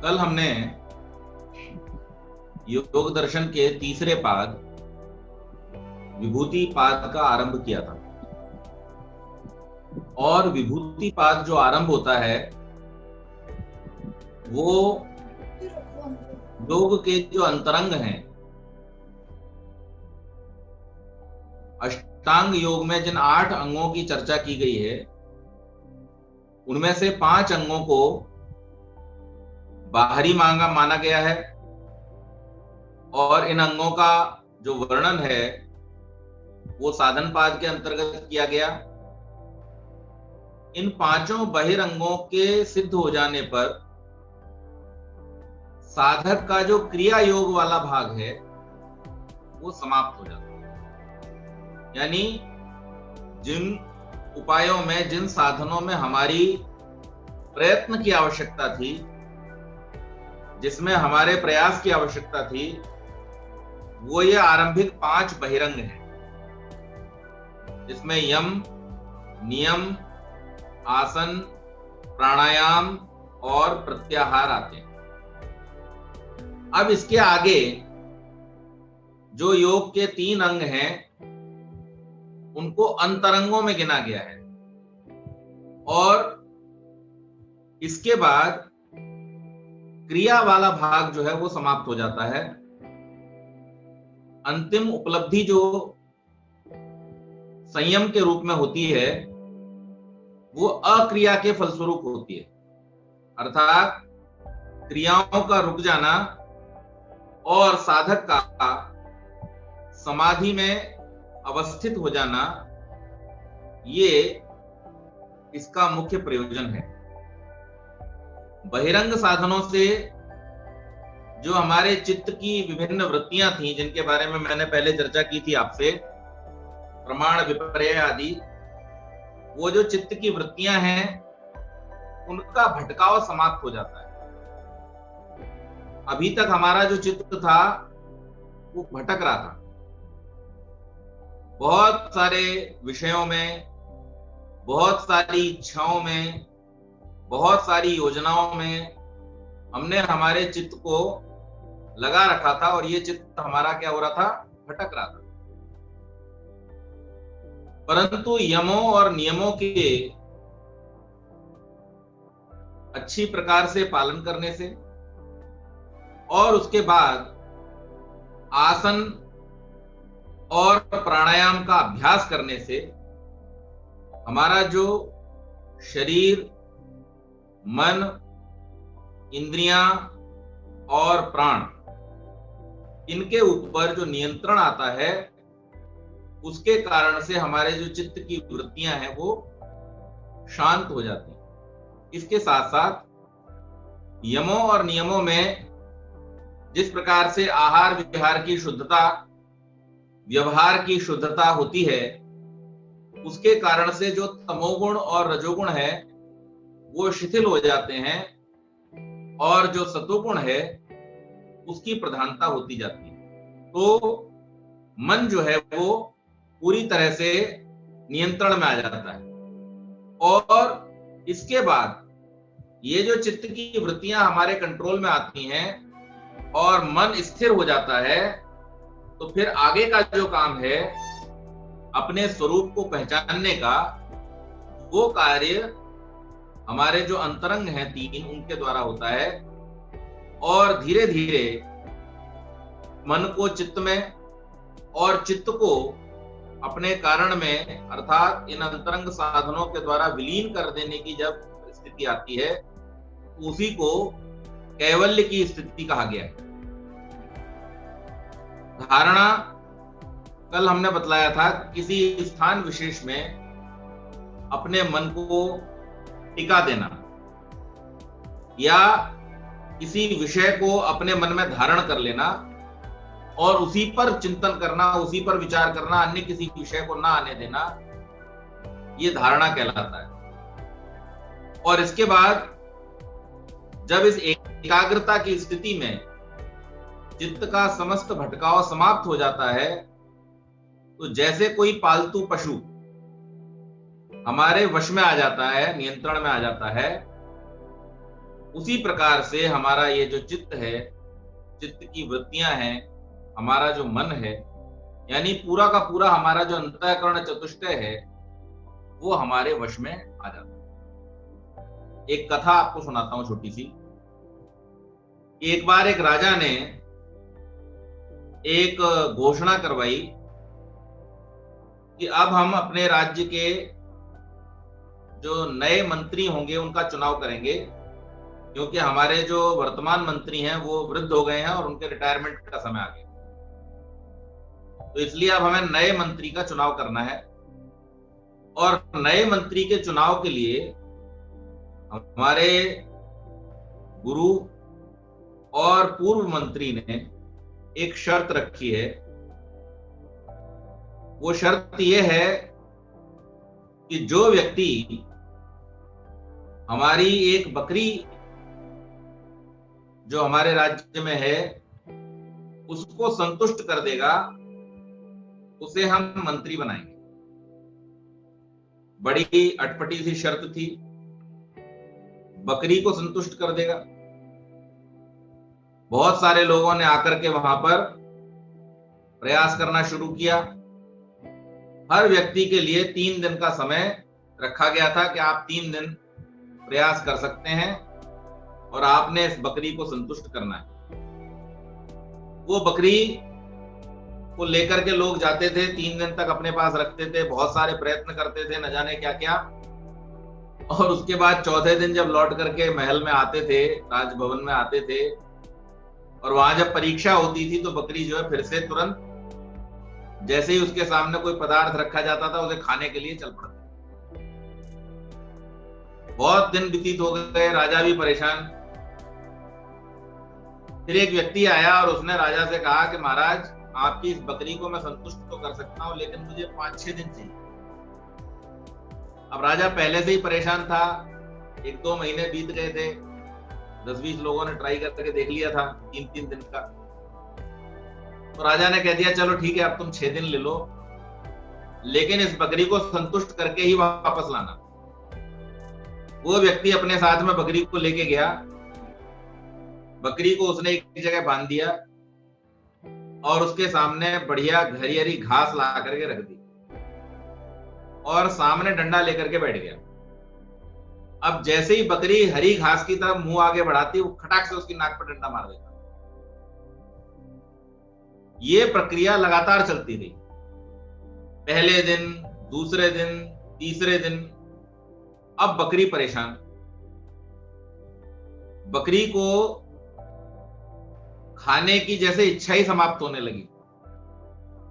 कल हमने योग दर्शन के तीसरे पाद विभूति पाद का आरंभ किया था। और विभूति पाद जो आरंभ होता है वो योग के जो अंतरंग हैं, अष्टांग योग में जिन 8 अंगों की चर्चा की गई है उनमें से 5 अंगों को बाहरी माना गया है और इन अंगों का जो वर्णन है वो साधन पाद के अंतर्गत किया गया। इन 5 बहिरंगों के सिद्ध हो जाने पर साधक का जो क्रिया योग वाला भाग है वो समाप्त हो जाता है। यानी जिन उपायों में, जिन साधनों में हमारी प्रयत्न की आवश्यकता थी, जिसमें हमारे प्रयास की आवश्यकता थी, वो ये आरंभिक 5 बहिरंग हैं, जिसमें यम, नियम, आसन, प्राणायाम और प्रत्याहार आते हैं। अब इसके आगे जो योग के 3 अंग हैं उनको अंतरंगों में गिना गया है और इसके बाद क्रिया वाला भाग जो है वो समाप्त हो जाता है। अंतिम उपलब्धि जो संयम के रूप में होती है वो अक्रिया के फलस्वरूप होती है, अर्थात क्रियाओं का रुक जाना और साधक का समाधि में अवस्थित हो जाना, ये इसका मुख्य प्रयोजन है। बहिरंग साधनों से जो हमारे चित्त की विभिन्न वृत्तियां थी, जिनके बारे में मैंने पहले चर्चा की थी आपसे, प्रमाण, विपर्य आदि, वो जो चित्त की वृत्तियां हैं उनका भटकाव समाप्त हो जाता है। अभी तक हमारा जो चित्त था वो भटक रहा था, बहुत सारे विषयों में, बहुत सारी इच्छाओं में, बहुत सारी योजनाओं में हमने हमारे चित्त को लगा रखा था और ये चित्त हमारा क्या हो रहा था, भटक रहा था। परंतु यमों और नियमों के अच्छी प्रकार से पालन करने से और उसके बाद आसन और प्राणायाम का अभ्यास करने से हमारा जो शरीर, मन, इंद्रियां और प्राण, इनके ऊपर जो नियंत्रण आता है, उसके कारण से हमारे जो चित्त की वृत्तियां हैं वो शांत हो जाती हैं। इसके साथ साथ यमों और नियमों में जिस प्रकार से आहार विहार की शुद्धता, व्यवहार की शुद्धता होती है, उसके कारण से जो तमोगुण और रजोगुण है वो शिथिल हो जाते हैं और जो सतोगुण है उसकी प्रधानता होती जाती है। तो मन जो है वो पूरी तरह से नियंत्रण में आ जाता है और इसके बाद ये जो चित्त की वृत्तियां हमारे कंट्रोल में आती हैं और मन स्थिर हो जाता है, तो फिर आगे का जो काम है अपने स्वरूप को पहचानने का, वो कार्य हमारे जो अंतरंग हैं 3 उनके द्वारा होता है और धीरे धीरे मन को चित्त में और चित्त को अपने कारण में, अर्थात इन अंतरंग साधनों के द्वारा विलीन कर देने की जब स्थिति आती है, उसी को कैवल्य की स्थिति कहा गया है। धारणा कल हमने बतलाया था, किसी स्थान विशेष में अपने मन को टिका देना या किसी विषय को अपने मन में धारण कर लेना और उसी पर चिंतन करना, उसी पर विचार करना, अन्य किसी विषय को ना आने देना, ये धारणा कहलाता है। और इसके बाद जब इस एकाग्रता की स्थिति में चित्त का समस्त भटकाव समाप्त हो जाता है, तो जैसे कोई पालतू पशु हमारे वश में आ जाता है, नियंत्रण में आ जाता है, उसी प्रकार से हमारा ये जो चित्त है, चित्त की वृत्तियां हैं, हमारा जो मन है, यानी पूरा का पूरा हमारा जो अंतःकरण चतुष्टय है, वो हमारे वश में आ जाता है। एक कथा आपको सुनाता हूं छोटी सी। एक बार एक राजा ने एक घोषणा करवाई कि अब हम अपने राज्य के जो नए मंत्री होंगे उनका चुनाव करेंगे, क्योंकि हमारे जो वर्तमान मंत्री हैं वो वृद्ध हो गए हैं और उनके रिटायरमेंट का समय आ गया। तो इसलिए अब हमें नए मंत्री का चुनाव करना है, और नए मंत्री के चुनाव के लिए हमारे गुरु और पूर्व मंत्री ने एक शर्त रखी है। वो शर्त यह है कि जो व्यक्ति हमारी एक बकरी जो हमारे राज्य में है उसको संतुष्ट कर देगा, उसे हम मंत्री बनाएंगे। बड़ी अटपटी सी शर्त थी। बकरी को संतुष्ट कर देगा। बहुत सारे लोगों ने आकर के वहां पर प्रयास करना शुरू किया। हर व्यक्ति के लिए 3 दिन का समय रखा गया था कि आप 3 दिन प्रयास कर सकते हैं और आपने इस बकरी को संतुष्ट करना है। वो बकरी को लेकर के लोग जाते थे, 3 दिन तक अपने पास रखते थे, बहुत सारे प्रयत्न करते थे, न जाने क्या क्या। और उसके बाद चौथे दिन जब लौट करके महल में आते थे, राजभवन में आते थे, और वहां जब परीक्षा होती थी तो बकरी जो है फिर से तुरंत जैसे ही उसके सामने कोई पदार्थ रखा जाता था उसे खाने के लिए चल पड़ती। बहुत दिन व्यतीत हो गए, राजा भी परेशान। फिर एक व्यक्ति आया और उसने राजा से कहा कि महाराज, आपकी इस बकरी को मैं संतुष्ट तो कर सकता हूं, लेकिन मुझे 5-6 दिन चाहिए। अब राजा पहले से ही परेशान था। 1-2 महीने बीत गए थे, 10-20 लोगों ने ट्राई करके देख लिया था 3-3 दिन का। तो राजा ने कह दिया चलो ठीक है, अब तुम 6 दिन ले लो, लेकिन इस बकरी को संतुष्ट करके ही वापस लाना। वो व्यक्ति अपने साथ में बकरी को लेके गया। बकरी को उसने एक जगह बांध दिया और उसके सामने बढ़िया हरी हरी घास ला करके रख दी और सामने डंडा लेकर के बैठ गया। अब जैसे ही बकरी हरी घास की तरफ मुंह आगे बढ़ाती, वो खटाक से उसकी नाक पर डंडा मार देता। ये प्रक्रिया लगातार चलती रही। पहले दिन, दूसरे दिन, तीसरे दिन। अब बकरी परेशान। बकरी को खाने की जैसे इच्छा ही समाप्त होने लगी।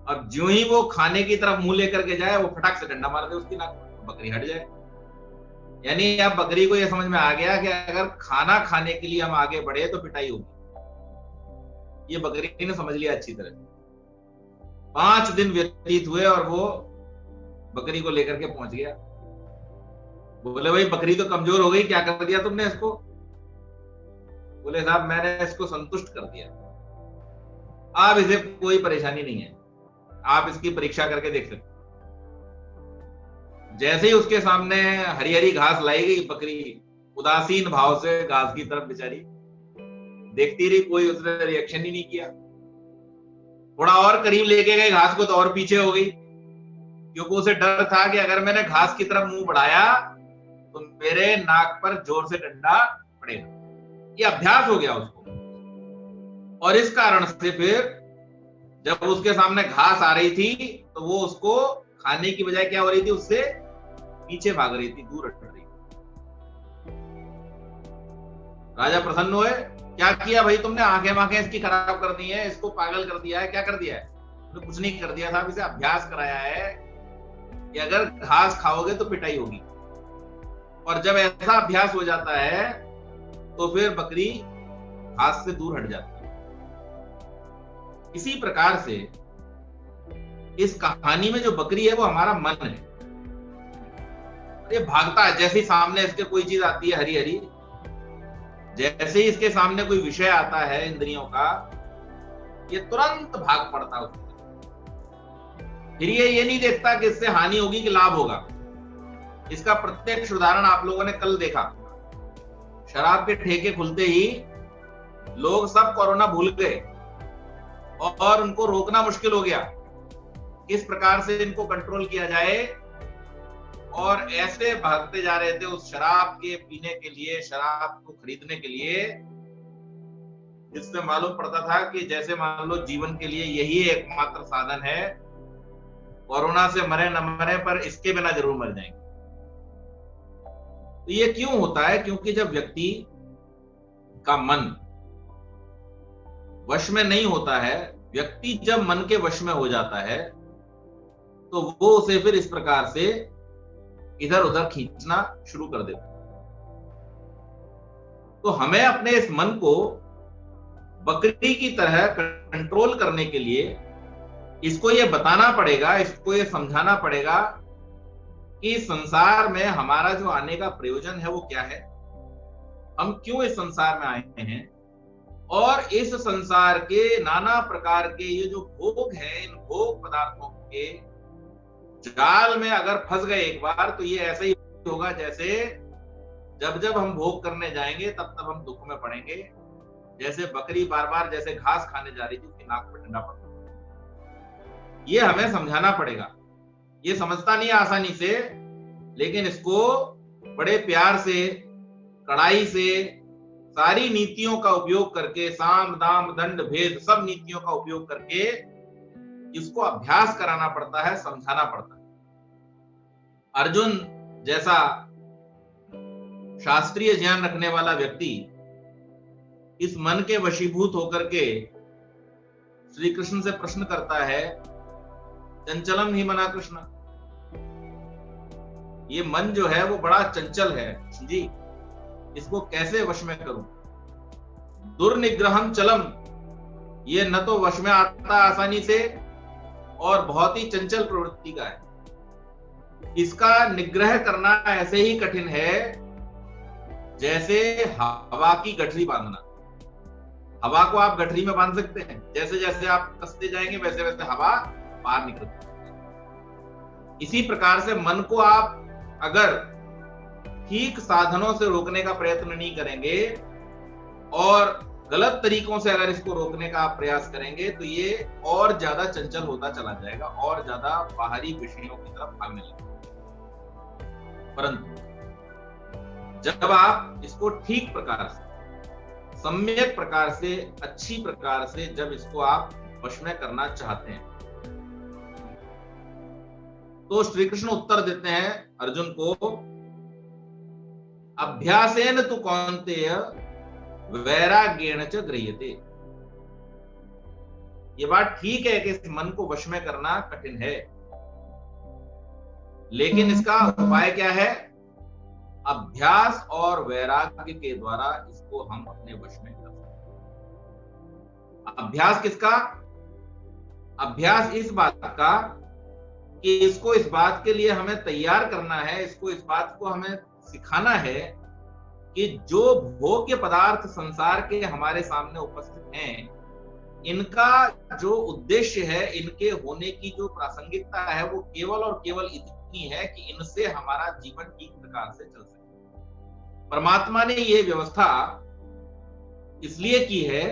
अब ज्यों ही वो खाने की तरफ मुंह लेकर के जाए, वो फटाक से डंडा मार दे उसकी नाक पर, बकरी हट जाए। यानी अब बकरी को यह समझ में आ गया कि अगर खाना खाने के लिए हम आगे बढ़े तो पिटाई होगी। ये बकरी ने समझ लिया अच्छी तरह। 5 दिन व्यतीत हुए और वो बकरी को लेकर के पहुंच गया। बोले भाई, बकरी तो कमजोर हो गई, क्या कर दिया तुमने इसको? बोले साहब, मैंने इसको संतुष्ट कर दिया, अब इसे कोई परेशानी नहीं है, आप इसकी परीक्षा करके देख सकते। जैसे ही उसके सामने हरी हरी घास लाई गई, बकरी उदासीन भाव से घास की तरफ बेचारी देखती रही, कोई उसने रिएक्शन ही नहीं किया। थोड़ा और करीब लेके गए घास को तो और पीछे हो गई, क्योंकि उसे डर था कि अगर मैंने घास की तरफ मुंह बढ़ाया तो मेरे नाक पर जोर से डंडा पड़ेगा। ये अभ्यास हो गया उसको, और इस कारण से फिर जब उसके सामने घास आ रही थी तो वो उसको खाने की बजाय क्या हो रही थी, उससे पीछे भाग रही थी, दूर हट रही थी। राजा प्रसन्न हुए। क्या किया भाई तुमने? आंखें इसकी खराब कर दी है, इसको पागल कर दिया है, क्या कर दिया है? तो कुछ नहीं कर दिया साहब, इसे अभ्यास कराया है कि अगर घास खाओगे तो पिटाई होगी, और जब ऐसा अभ्यास हो जाता है तो फिर बकरी घास से दूर हट जाती है। इसी प्रकार से इस कहानी में जो बकरी है वो हमारा मन है। ये भागता है, जैसे ही सामने इसके कोई चीज आती है हरी हरी, जैसे ही इसके सामने कोई विषय आता है इंद्रियों का, ये तुरंत भाग पड़ता है उसमें। फिर ये नहीं देखता कि इससे हानि होगी कि लाभ होगा। इसका प्रत्यक्ष उदाहरण आप लोगों ने कल देखा। शराब के ठेके खुलते ही लोग सब कोरोना भूल गए और उनको रोकना मुश्किल हो गया। किस प्रकार से इनको कंट्रोल किया जाए, और ऐसे भागते जा रहे थे उस शराब के पीने के लिए, शराब को खरीदने के लिए, जिससे मालूम पड़ता था कि जैसे मान लो जीवन के लिए यही एकमात्र साधन है, कोरोना से मरे न मरे पर इसके बिना जरूर मर जाएंगे। तो ये क्यों होता है? क्योंकि जब व्यक्ति का मन वश में नहीं होता है, व्यक्ति जब मन के वश में हो जाता है तो वो उसे फिर इस प्रकार से इधर उधर खींचना शुरू कर देता। तो हमें अपने इस मन को बकरी की तरह कंट्रोल करने के लिए इसको ये बताना पड़ेगा, इसको ये समझाना पड़ेगा कि संसार में हमारा जो आने का प्रयोजन है वो क्या है, हम क्यों इस संसार में आए हैं, और इस संसार के नाना प्रकार के ये जो भोग है, इन भोग पदार्थों के जाल में अगर फंस गए एक बार तो ये ऐसा ही होगा जैसे जब जब हम भोग करने जाएंगे तब तब हम दुख में पड़ेंगे। जैसे बकरी बार बार जैसे घास खाने जा रही थी, उसकी नाक पर डंडा पड़ता। ये हमें समझाना पड़ेगा। ये समझता नहीं आसानी से, लेकिन इसको बड़े प्यार से, कड़ाई से, सारी नीतियों का उपयोग करके, साम दाम दंड भेद सब नीतियों का उपयोग करके इसको अभ्यास कराना पड़ता है, समझाना पड़ता है। अर्जुन जैसा शास्त्रीय ज्ञान रखने वाला व्यक्ति इस मन के वशीभूत होकर के श्री कृष्ण से प्रश्न करता है, चंचलम ही मना कृष्ण, ये मन जो है वो बड़ा चंचल है जी, इसको कैसे वश में करूं? दुर्निग्रहम चलम, ये न तो वश में आता आसानी से और बहुत ही चंचल प्रवृत्ति का है। इसका निग्रह करना ऐसे ही कठिन है जैसे हवा की गठरी बांधना। हवा को आप गठरी में बांध सकते हैं, जैसे जैसे आप कसते जाएंगे वैसे वैसे हवा बाहर निकलती। इसी प्रकार से मन को आप अगर ठीक साधनों से रोकने का प्रयत्न नहीं करेंगे और गलत तरीकों से अगर इसको रोकने का आप प्रयास करेंगे तो ये और ज्यादा चंचल होता चला जाएगा और ज्यादा बाहरी विषयों की तरफ भागने लगेगा। परंतु जब आप इसको ठीक प्रकार से, सम्यक प्रकार से, अच्छी प्रकार से जब इसको आप वश में करना चाहते हैं तो श्री कृष्ण उत्तर देते हैं अर्जुन को, अभ्यासेन तु कौन्तेय वैराग्येण च गृह्यते। ये बात ठीक है कि इस मन को वश में करना कठिन है, लेकिन इसका उपाय क्या है? अभ्यास और वैराग्य के द्वारा इसको हम अपने वश में कर सकते हैं। अभ्यास किसका? अभ्यास इस बात का कि इसको इस बात के लिए हमें तैयार करना है, इसको इस बात को हमें सिखाना है कि जो भोग्य पदार्थ संसार के हमारे सामने उपस्थित हैं, इनका जो उद्देश्य है, इनके होने की जो प्रासंगिकता है, वो केवल और केवल इतनी है कि इनसे हमारा जीवन ठीक प्रकार से चल सके। परमात्मा ने ये व्यवस्था इसलिए की है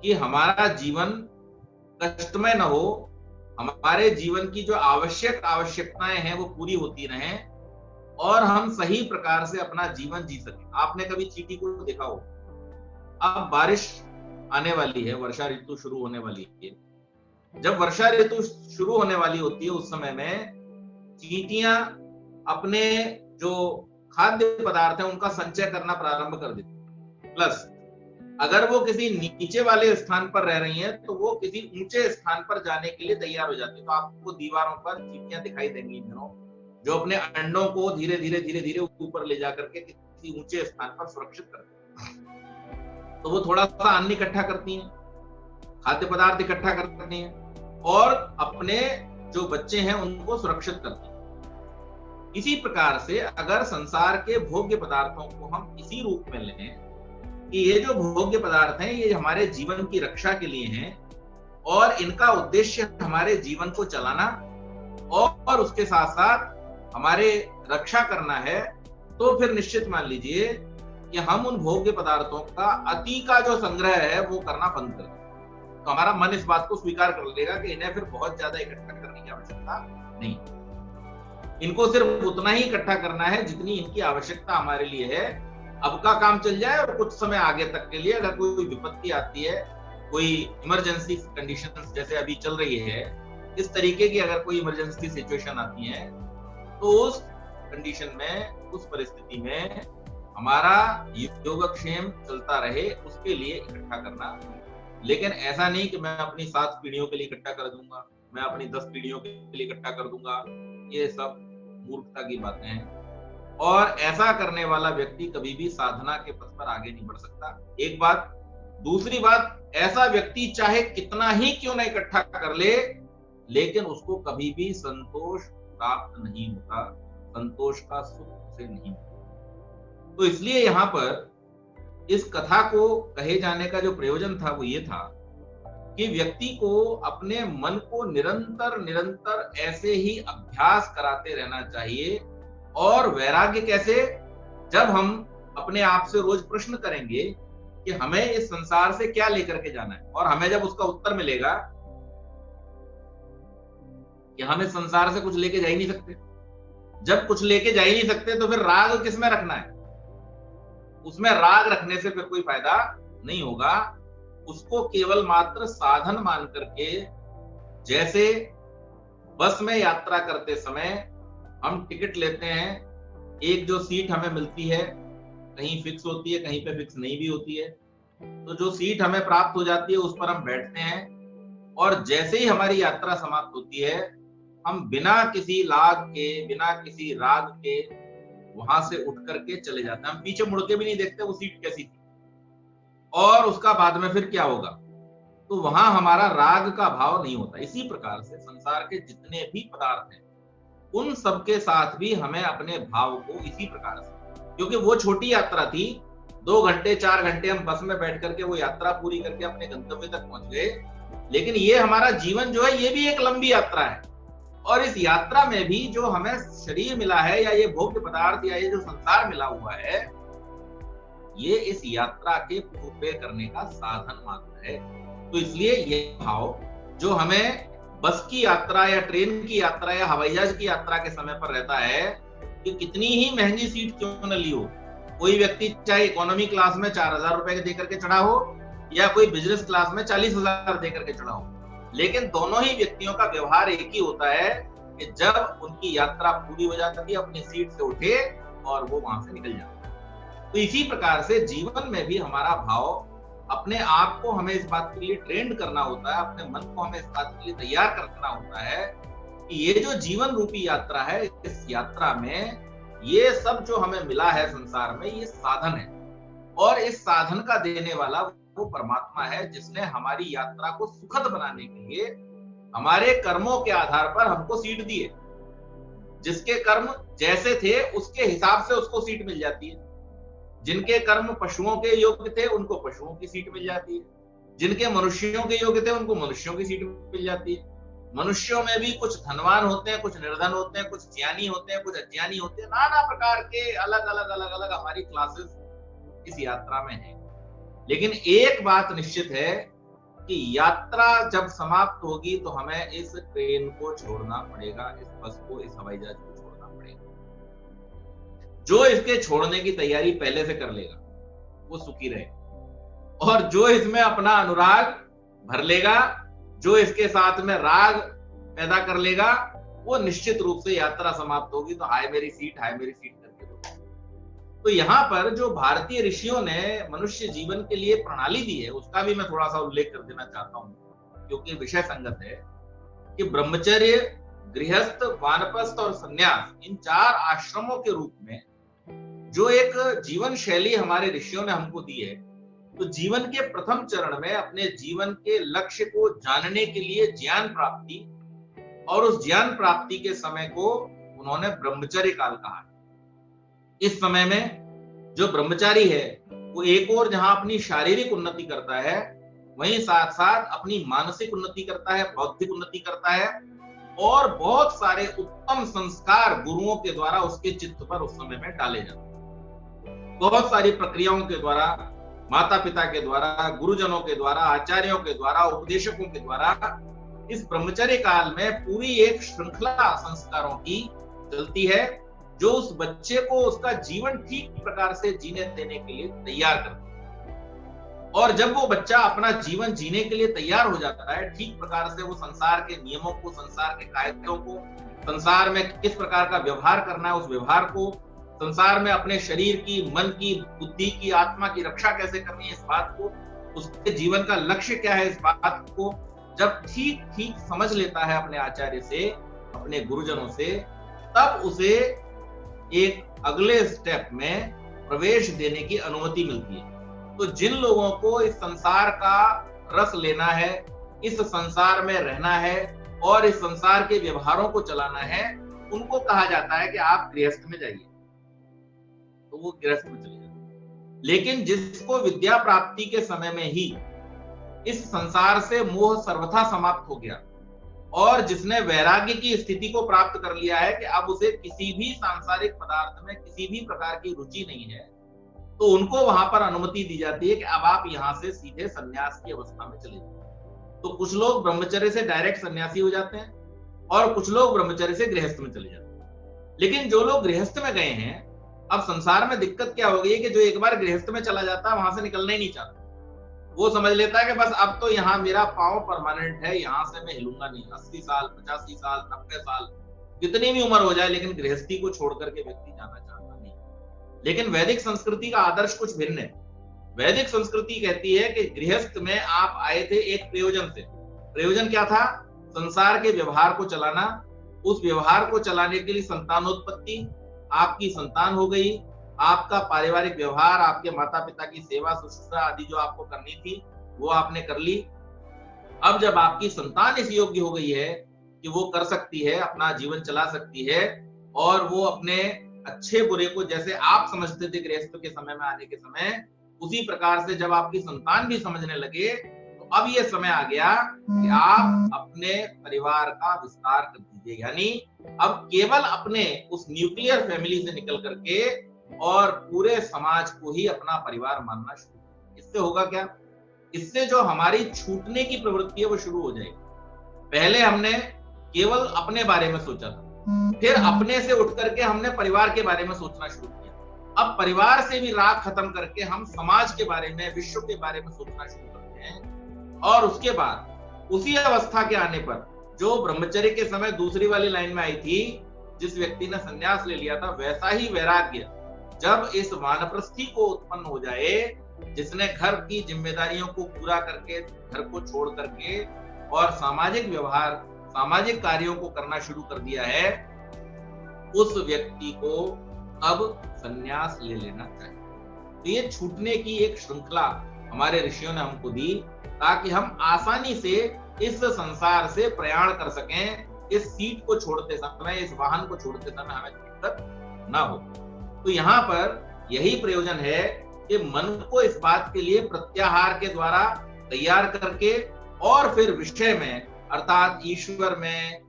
कि हमारा जीवन कष्टमय न हो, हमारे जीवन की जो आवश्यकताएं हैं वो पूरी होती रहें और हम सही प्रकार से अपना जीवन जी सकें। आपने कभी चींटी को देखा हो? अब बारिश आने वाली है, वर्षा ऋतु शुरू होने वाली है। जब वर्षा ऋतु शुरू होने वाली होती है उस समय में चींटियां अपने जो खाद्य पदार्थ है उनका संचय करना प्रारंभ कर देती। प्लस अगर वो किसी नीचे वाले स्थान पर रह रही हैं तो वो किसी ऊंचे स्थान पर जाने के लिए तैयार हो जाती है। तो आपको दीवारों पर चींटियां दिखाई देंगी इन दिनों, जो अपने अंडों को धीरे धीरे ऊपर ले जाकर के किसी ऊंचे स्थान पर सुरक्षित करती हैं। तो वो थोड़ा सा अन्न इकट्ठा करती हैं, खाद्य पदार्थ इकट्ठा करती हैं और अपने जो बच्चे हैं उनको सुरक्षित करती हैं। इसी प्रकार से अगर संसार के भोग्य पदार्थों को हम इसी रूप में लें कि ये जो भोग्य पदार्थ हैं ये हमारे जीवन की रक्षा के लिए हैं और इनका उद्देश्य हमारे जीवन को चलाना और उसके साथ साथ हमारे रक्षा करना है, तो फिर निश्चित मान लीजिए कि हम उन भोग्य पदार्थों का अति का जो संग्रह है वो करना बंद कर दें। तो हमारा मन इस बात को स्वीकार कर लेगा कि इन्हें फिर बहुत ज्यादा इकट्ठा करने की आवश्यकता नहीं, इनको सिर्फ उतना ही इकट्ठा करना है जितनी इनकी आवश्यकता हमारे लिए है। अब का काम चल जाए और कुछ समय आगे तक के लिए अगर कोई विपत्ति आती है, कोई इमरजेंसी कंडीशंस जैसे अभी चल रही है, इस तरीके की अगर कोई इमरजेंसी सिचुएशन आती है, तो उस कंडीशन में, उस परिस्थिति में हमारा योगक्षेम चलता रहे, उसके लिए इकट्ठा करना। लेकिन ऐसा नहीं कि मैं अपनी 7 पीढ़ियों के लिए इकट्ठा कर दूंगा, मैं अपनी 10 पीढ़ियों के लिए इकट्ठा कर दूंगा, ये सब मूर्खता की बातें हैं। और ऐसा करने वाला व्यक्ति कभी भी साधना के पथ पर आगे नहीं बढ़ सकता, एक बात। दूसरी बात, ऐसा व्यक्ति चाहे कितना ही क्यों ना इकट्ठा कर ले, लेकिन उसको कभी भी संतोष प्राप्त नहीं होता, संतोष का सुख से नहीं होता। तो इसलिए यहां पर इस कथा को कहे जाने का जो प्रयोजन था वो ये था कि व्यक्ति को अपने मन को निरंतर निरंतर ऐसे ही अभ्यास कराते रहना चाहिए। और वैराग्य कैसे? जब हम अपने आप से रोज प्रश्न करेंगे कि हमें इस संसार से क्या लेकर के जाना है, और हमें जब उसका उत्तर मिलेगा कि हम इस संसार से कुछ लेके जा ही नहीं सकते, जब कुछ लेके जा ही नहीं सकते तो फिर राग किसमें रखना है? उसमें राग रखने से फिर कोई फायदा नहीं होगा। उसको केवल मात्र साधन मान करके, जैसे बस में यात्रा करते समय हम टिकट लेते हैं, एक जो सीट हमें मिलती है कहीं फिक्स होती है, कहीं पे फिक्स नहीं भी होती है, तो जो सीट हमें प्राप्त हो जाती है उस पर हम बैठते हैं, और जैसे ही हमारी यात्रा समाप्त होती है हम बिना किसी लाग के, बिना किसी राग के वहां से उठ करके चले जाते हैं। हम पीछे मुड़ के भी नहीं देखते वो सीट कैसी थी और उसका बाद में फिर क्या होगा, तो वहां हमारा राग का भाव नहीं होता। इसी प्रकार से संसार के जितने भी पदार्थ हैं उन सबके साथ भी हमें अपने भाव को इसी प्रकार से, क्योंकि वो छोटी यात्रा थी, 2 घंटे 4 घंटे हम बस में बैठ करके वो यात्रा पूरी करके अपने गंतव्य तक पहुंच गए, लेकिन ये हमारा जीवन जो है ये भी एक लंबी यात्रा है। और इस यात्रा में भी जो हमें शरीर मिला है, या ये भोग्य पदार्थ, या ये जो संसार मिला हुआ है, ये इस यात्रा के पूरे करने का साधन मात्र है। तो इसलिए ये भाव जो हमें बस की यात्रा या ट्रेन की यात्रा या हवाई जहाज की यात्रा के समय पर रहता है कि कितनी ही महंगी सीट क्यों न ली हो, कोई व्यक्ति चाहे इकोनॉमी क्लास में 4,000 रुपए दे करके चढ़ा हो या कोई बिजनेस क्लास में 40,000 दे करके चढ़ा हो, लेकिन दोनों ही व्यक्तियों का व्यवहार एक ही होता है कि जब उनकी यात्रा पूरी हो जाती है अपनी सीट से उठे और वो वहां से निकल जाते। तो इसी प्रकार से जीवन में भी हमारा भाव, अपने आप को हमें इस बात के लिए ट्रेंड करना होता है, अपने मन को हमें इस बात के लिए तैयार करना होता है कि ये जो जीवन रूपी यात्रा है, इस यात्रा में ये सब जो हमें मिला है संसार में, ये साधन है, और इस साधन का देने वाला वो परमात्मा है जिसने हमारी यात्रा को सुखद बनाने के लिए हमारे कर्मों के आधार पर हमको सीट दी है। जिसके कर्म जैसे थे उसके हिसाब से उसको सीट मिल जाती है। जिनके कर्म पशुओं के योग्य थे उनको पशुओं की सीट मिल जाती है, जिनके मनुष्यों के योग्य थे उनको मनुष्यों की सीट मिल जाती है। मनुष्यों में भी कुछ धनवान होते हैं, कुछ निर्धन होते हैं, कुछ ज्ञानी होते हैं, कुछ अज्ञानी होते हैं, नाना प्रकार के अलग अलग हमारी क्लासेस इस यात्रा में है। लेकिन एक बात निश्चित है कि यात्रा जब समाप्त होगी तो हमें इस ट्रेन को छोड़ना पड़ेगा, इस बस को, इस हवाई जहाज को छोड़ना पड़ेगा। जो इसके छोड़ने की तैयारी पहले से कर लेगा वो सुखी रहेगा, और जो इसमें अपना अनुराग भर लेगा, जो इसके साथ में राग पैदा कर लेगा, वो निश्चित रूप से यात्रा समाप्त होगी तो हाय मेरी सीट, हाय मेरी सीट करके दो। तो यहाँ पर जो भारतीय ऋषियों ने मनुष्य जीवन के लिए प्रणाली दी है उसका भी मैं थोड़ा सा उल्लेख कर देना चाहता हूँ, क्योंकि विषय संगत है कि ब्रह्मचर्य, गृहस्थ, वानप्रस्थ और संन्यास, इन 4 आश्रमों के रूप में जो एक जीवन शैली हमारे ऋषियों ने हमको दी है, तो जीवन के प्रथम चरण में अपने जीवन के लक्ष्य को जानने के लिए ज्ञान प्राप्ति, और उस ज्ञान प्राप्ति के समय को उन्होंने ब्रह्मचर्य काल कहा। इस समय में जो ब्रह्मचारी है वो एक और जहां अपनी शारीरिक उन्नति करता है, वहीं साथ साथ अपनी मानसिक उन्नति करता है, बौद्धिक उन्नति करता है, और बहुत सारे उत्तम संस्कार गुरुओं के द्वारा उसके चित्त पर उस समय में डाले जाते हैं। बहुत सारी प्रक्रियाओं के द्वारा, माता पिता के द्वारा, गुरुजनों के द्वारा, आचार्यों के द्वारा, उपदेशकों के द्वारा इस ब्रह्मचर्य काल में पूरी एक श्रृंखला संस्कारों की चलती है, जो उस बच्चे को उसका जीवन ठीक प्रकार से जीने देने के लिए तैयार करती है। और जब वो बच्चा अपना जीवन जीने के लिए तैयार हो जाता है, ठीक प्रकार से वो संसार के नियमों को, संसार के कायदों को, संसार में किस प्रकार का व्यवहार करना है उस व्यवहार को, संसार में अपने शरीर की, मन की, बुद्धि की, आत्मा की रक्षा कैसे करनी है इस बात को, उसके जीवन का लक्ष्य क्या है इस बात को जब ठीक ठीक समझ लेता है अपने आचार्य से, अपने गुरुजनों से, तब उसे एक अगले स्टेप में प्रवेश देने की अनुमति मिलती है। तो जिन लोगों को इस संसार का रस लेना है, इस संसार में रहना है और इस संसार के व्यवहारों को चलाना है, उनको कहा जाता है कि आप गृहस्थ में जाइए, तो वो गृहस्थ में चले जाते। लेकिन जिसको विद्या प्राप्ति के समय में ही इस संसार से मोह सर्वथा समाप्त हो गया और जिसने वैराग्य की स्थिति को प्राप्त कर लिया है कि अब उसे किसी भी सांसारिक पदार्थ में किसी भी प्रकार की रुचि नहीं है, तो उनको वहां पर अनुमति दी जाती है कि अब आप यहां से सीधे सन्यास की अवस्था में चले जाए। तो कुछ लोग ब्रह्मचर्य से डायरेक्ट सन्यासी हो जाते हैं और कुछ लोग ब्रह्मचर्य से गृहस्थ में चले जाते हैं। लेकिन जो लोग गृहस्थ में गए हैं, अब संसार में दिक्कत क्या हो गई है कि जो एक बार गृहस्थ में चला जाता है वहां से निकलना ही नहीं चाहता। वो समझ लेता है कि बस अब तो यहाँ मेरा पांव परमानेंट है, यहाँ से मैं हिलूंगा नहीं। 80 साल, 85 साल, 90 साल, जितनी भी उम्र हो जाए, लेकिन गृहस्थी को छोड़ करके व्यक्ति जाना चाहता नहीं। लेकिन वैदिक संस्कृति का आदर्श कुछ भिन्न है। वैदिक संस्कृति कहती है कि गृहस्थ में आप आए थे एक प्रयोजन से। प्रयोजन क्या था? संसार के व्यवहार को चलाना। उस व्यवहार को चलाने के लिए संतानोत्पत्ति, आपकी संतान हो गई, आपका पारिवारिक व्यवहार, आपके माता पिता की सेवा शुश्रूषा आदि जो आपको करनी थी वो आपने कर ली। अब जब आपकी संतान इस योग्य हो गई है कि वो कर सकती है, अपना जीवन चला सकती है और वो अपने अच्छे बुरे को जैसे आप समझते थे गृहस्थ के समय में आने के समय, उसी प्रकार से जब आपकी संतान भी समझने लगे, तो अब ये समय आ गया कि आप अपने परिवार का विस्तार कर दीजिए। यानी अब केवल अपने उस न्यूक्लियर फैमिली से निकल करके और पूरे समाज को ही अपना परिवार मानना शुरू। इससे होगा क्या? इससे जो हमारी छूटने की प्रवृत्ति है वो शुरू हो जाएगी। पहले हमने केवल अपने बारे में सोचा था, फिर अपने से उठ करके हमने परिवार के बारे में सोचना शुरू किया। अब परिवार से भी राग खत्म करके हम समाज के बारे में, विश्व के बारे में सोचना शुरू करते हैं। और उसके बाद उसी अवस्था के आने पर जो ब्रह्मचर्य के समय दूसरी वाली लाइन में आई थी, जिस व्यक्ति ने संन्यास ले लिया था, वैसा ही वैराग्य जब इस वानप्रस्थी को उत्पन्न हो जाए, जिसने घर की जिम्मेदारियों को पूरा करके, घर को छोड़ करके और सामाजिक व्यवहार, सामाजिक कार्यों को करना शुरू कर दिया है, उस व्यक्ति को अब संन्यास ले लेना चाहिए। तो ये छूटने की एक श्रृंखला हमारे ऋषियों ने हमको दी, ताकि हम आसानी से इस संसार से प्रयाण कर सकें। इस सीट को छोड़ते समय, इस वाहन को छोड़ते समय हमें दिक्कत ना हो। तो यहाँ पर यही प्रयोजन है कि मन को इस बात के लिए प्रत्याहार के द्वारा तैयार करके और फिर विषय में, अर्थात ईश्वर में,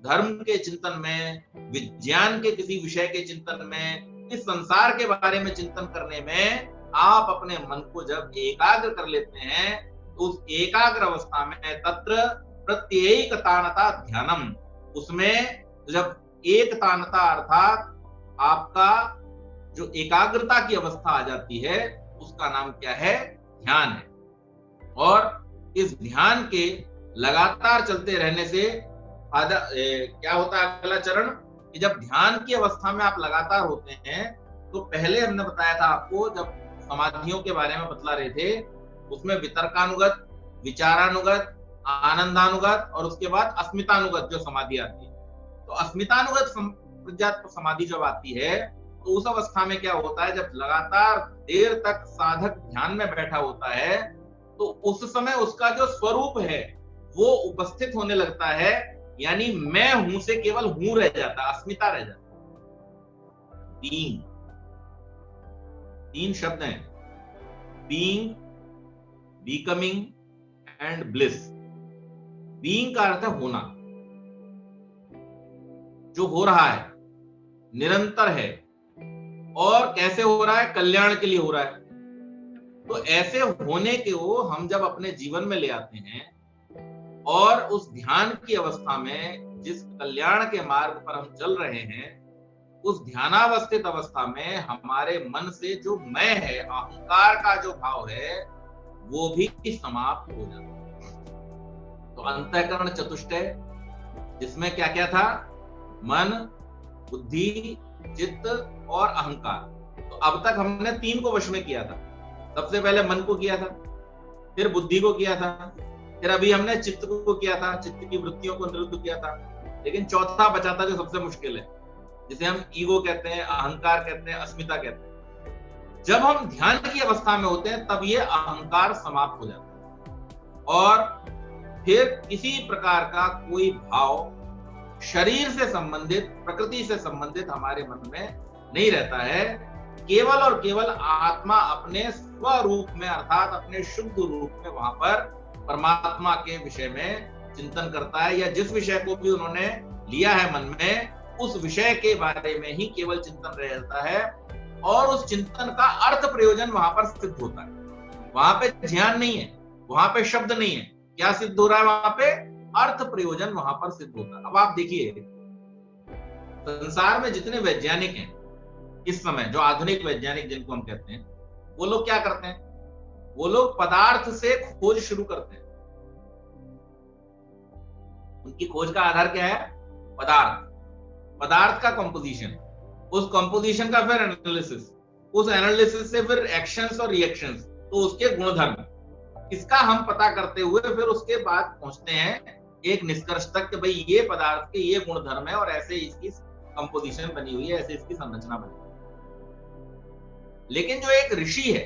धर्म के चिंतन में, विज्ञान के किसी विषय के चिंतन में, इस संसार के बारे में चिंतन करने में आप अपने मन को जब एकाग्र कर लेते हैं, तो उस एकाग्र अवस्था में तत्र प्रत्येकतानता ध्यानम, उसमें जब एक तानता अर्थात आपका जो एकाग्रता की अवस्था आ जाती है, उसका नाम क्या है? ध्यान है। और इस ध्यान के लगातार चलते रहने से क्या होता है? अगला चरण कि जब ध्यान की अवस्था में आप लगातार होते हैं, तो पहले हमने बताया था आपको, जब समाधियों के बारे में बतला रहे थे, उसमें वितर्कानुगत, विचारानुगत, आनंदानुगत और उसके बाद अस्मितानुगत जो समाधि आती है। तो अस्मितानुगत समाधि जब आती है, तो उस अवस्था में क्या होता है? जब लगातार देर तक साधक ध्यान में बैठा होता है, तो उस समय उसका जो स्वरूप है वो उपस्थित होने लगता है। यानी मैं हूं से केवल हूं रह जाता, अस्मिता रह जाता। तीन शब्द हैं, being, becoming and bliss. Being का अर्थ है होना, जो हो रहा है, निरंतर है, और कैसे हो रहा है, कल्याण के लिए हो रहा है। तो ऐसे होने को हम जब अपने जीवन में ले आते हैं और उस ध्यान की अवस्था में जिस कल्याण के मार्ग पर हम चल रहे हैं, उस ध्यानावस्थित अवस्था में हमारे मन से जो मैं है, अहंकार का जो भाव है, वो भी समाप्त हो जाता है। तो अंतःकरण चतुष्टय जिसमें क्या क्या था, मन, बुद्धि, चित्त और अहंकार। तो अब तक हमने 3 को वश में किया था। सबसे पहले मन को किया था, फिर बुद्धि को किया था, फिर अभी हमने चित्त को किया था, चित्त की वृत्तियों को निरुद्ध किया था। लेकिन चौथा बचा था जो सबसे मुश्किल है, जिसे हम ईगो कहते हैं, अहंकार कहते हैं, अस्मिता कहते हैं। जब हम ध्यान की अवस्था में होते हैं तब ये अहंकार समाप्त हो जाता है और फिर किसी प्रकार का कोई भाव शरीर से संबंधित, प्रकृति से संबंधित हमारे मन में नहीं रहता है। केवल और केवल आत्मा अपने स्वरूप में, अर्थात अपने शुद्ध रूप में वहां पर परमात्मा के विषय में चिंतन करता है, या जिस विषय को भी उन्होंने लिया है मन में, उस विषय के बारे में ही केवल चिंतन रहता है और उस चिंतन का अर्थ प्रयोजन वहां पर सिद्ध होता है। वहां पे ध्यान नहीं है, वहां पे शब्द नहीं है। क्या सिद्ध हो रहा है वहां पे? अर्थ प्रयोजन वहां पर सिद्ध होता है। अब आप देखिए, संसार में जितने वैज्ञानिक हैं इस समय, जो आधुनिक वैज्ञानिक जिनको हम कहते हैं, वो लोग क्या करते हैं? वो लोग पदार्थ से खोज शुरू करते हैं। उनकी खोज का आधार क्या है? पदार्थ का कंपोजिशन, उस कंपोजिशन का फिर एनालिसिस, उस एनालिसिस से फिर एक्शंस और रिएक्शंस, तो उसके गुणधर्म, इसका हम पता करते हुए फिर उसके बाद पहुंचते हैं एक निष्कर्ष तक कि भाई ये पदार्थ के ये गुणधर्म है और ऐसे इसकी कंपोजिशन बनी हुई है, ऐसे इसकी संरचना बनी हुई है। लेकिन जो एक ऋषि है,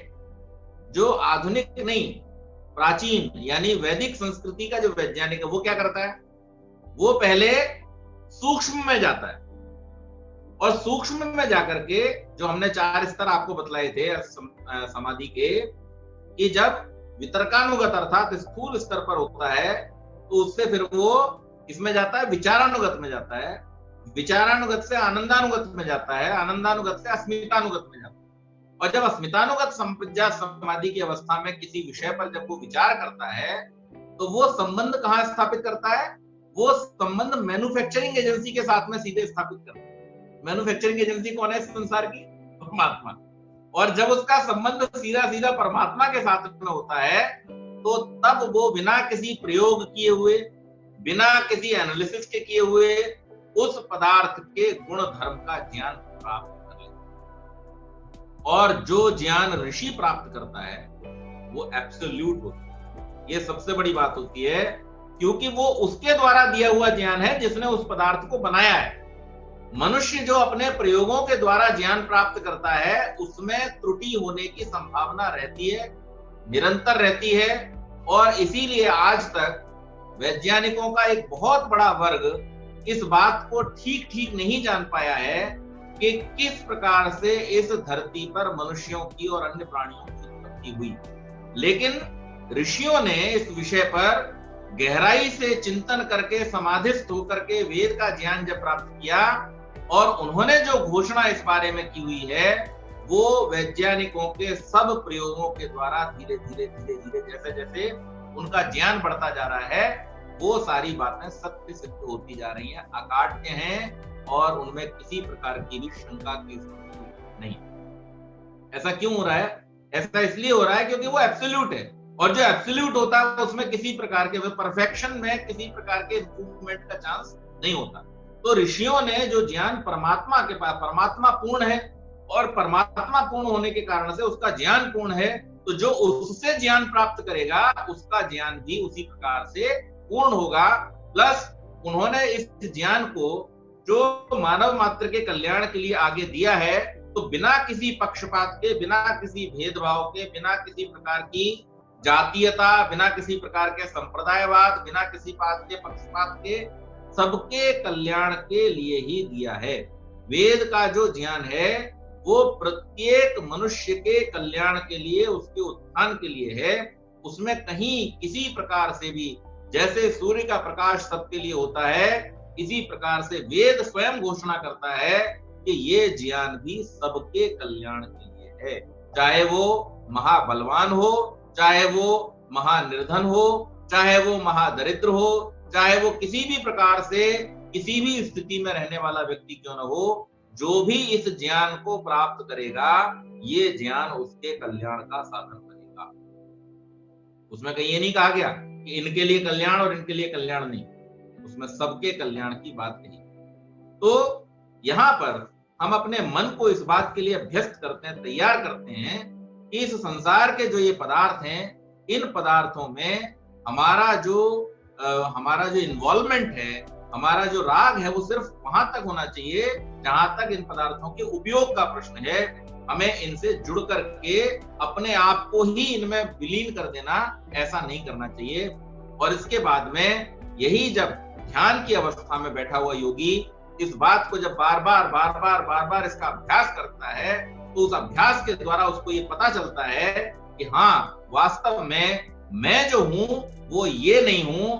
जो आधुनिक नहीं, प्राचीन यानी वैदिक संस्कृति का जो वैज्ञानिक है, वो क्या करता है? वो पहले सूक्ष्म में जाता है और सूक्ष्म में जाकर के, जो हमने 4 स्तर आपको बतलाए थे समाधि के, कि जब वितर्कानुगत अर्थात स्थूल स्तर पर होता है तो उससे फिर वो इसमें जाता है, विचारानुगत में जाता है, विचारानुगत से आनंदानुगत में जाता है, आनंदानुगत से अस्मितानुगत में जाता है। और जब अस्मितानुगत संप्रज्ञा समाधि की अवस्था में किसी विषय पर जब वो विचार करता है तो वो संबंध कहाँ स्थापित करता है? वो संबंध मैन्युफैक्चरिंग एजेंसी के साथ में सीधे स्थापित करता है। मैन्युफैक्चरिंग एजेंसी कौन है इस संसार की? परमात्मा। और जब उसका संबंध सीधा सीधा परमात्मा के साथ में होता है तो तब वो बिना किसी प्रयोग किए हुए, बिना किसी एनालिसिस के किए हुए, उस पदार्थ के गुण धर्म का ज्ञान प्राप्त कर लेता है। और जो ज्ञान ऋषि प्राप्त करता है वो एब्सोल्यूट होता है। ये सबसे बड़ी बात होती है, क्योंकि वो उसके द्वारा दिया हुआ ज्ञान है जिसने उस पदार्थ को बनाया है। मनुष्य जो अपने प्रयोगों के द्वारा ज्ञान प्राप्त करता है, उसमें त्रुटि होने की संभावना रहती है, निरंतर रहती है। और इसीलिए आज तक वैज्ञानिकों का एक बहुत बड़ा वर्ग इस बात को ठीक ठीक नहीं जान पाया है कि किस प्रकार से इस धरती पर मनुष्यों की और अन्य प्राणियों की उत्पत्ति हुई। लेकिन ऋषियों ने इस विषय पर गहराई से चिंतन करके, समाधिस्थ होकर के वेद का ज्ञान जब प्राप्त किया और उन्होंने जो घोषणा इस बारे में की हुई है, वो वैज्ञानिकों के सब प्रयोगों के द्वारा धीरे धीरे धीरे धीरे जैसे जैसे उनका ज्ञान बढ़ता जा रहा है, वो सारी बातें सत्य सिद्ध होती जा रही हैं, अकाट्य हैं और उनमें किसी प्रकार की भी शंका की स्थिति नहीं। ऐसा क्यों हो रहा है? ऐसा इसलिए हो रहा है क्योंकि वो एब्सोल्यूट है, और जो एब्सोल्यूट होता है उसमें किसी प्रकार के परफेक्शन में किसी प्रकार के इंप्रूवमेंट का चांस नहीं होता। तो ऋषियों ने जो ज्ञान परमात्मा के पास, परमात्मा पूर्ण है और परमात्मा पूर्ण होने के कारण से उसका ज्ञान पूर्ण है, तो जो उससे ज्ञान प्राप्त करेगा उसका ज्ञान भी उसी प्रकार से पूर्ण होगा। प्लस उन्होंने इस ज्ञान को जो मानव मात्र के कल्याण के लिए आगे दिया है, तो बिना किसी पक्षपात के, बिना किसी भेदभाव के, बिना किसी प्रकार की जातीयता, बिना किसी प्रकार के संप्रदायवाद, बिना किसी बात के पक्षपात के, सबके कल्याण के लिए ही दिया है। वेद का जो ज्ञान है वो प्रत्येक मनुष्य के कल्याण के लिए, उसके उत्थान के लिए है। उसमें कहीं किसी प्रकार से भी, जैसे सूर्य का प्रकाश सबके लिए होता है, इसी प्रकार से वेद स्वयं घोषणा करता है कि ये ज्ञान भी सबके कल्याण के लिए है, चाहे वो महाबलवान हो, चाहे वो महानिर्धन हो, चाहे वो महादरिद्र हो, चाहे वो किसी भी प्रकार से किसी भी स्थिति में रहने वाला व्यक्ति क्यों न हो, जो भी इस ज्ञान को प्राप्त करेगा, ये ज्ञान उसके कल्याण का साधन बनेगा। उसमें कहीं ये नहीं कहा गया कि इनके लिए कल्याण और इनके लिए कल्याण नहीं, उसमें सबके कल्याण की बात कही। तो यहां पर हम अपने मन को इस बात के लिए अभ्यस्त करते हैं, तैयार करते हैं कि इस संसार के जो ये पदार्थ हैं, इन पदार्थों में हमारा जो इन्वॉल्वमेंट है, हमारा जो राग है, वो सिर्फ वहां तक होना चाहिए जहां तक इन पदार्थों के उपयोग का प्रश्न है। हमें इनसे जुड़ करके अपने आप को ही इनमें विलीन कर देना, ऐसा नहीं करना चाहिए। और इसके बाद में यही जब ध्यान की अवस्था में बैठा हुआ योगी इस बात को जब बार बार इसका अभ्यास करता है, तो उस अभ्यास के द्वारा उसको ये पता चलता है कि हाँ, वास्तव में मैं जो हूं वो ये नहीं हूं,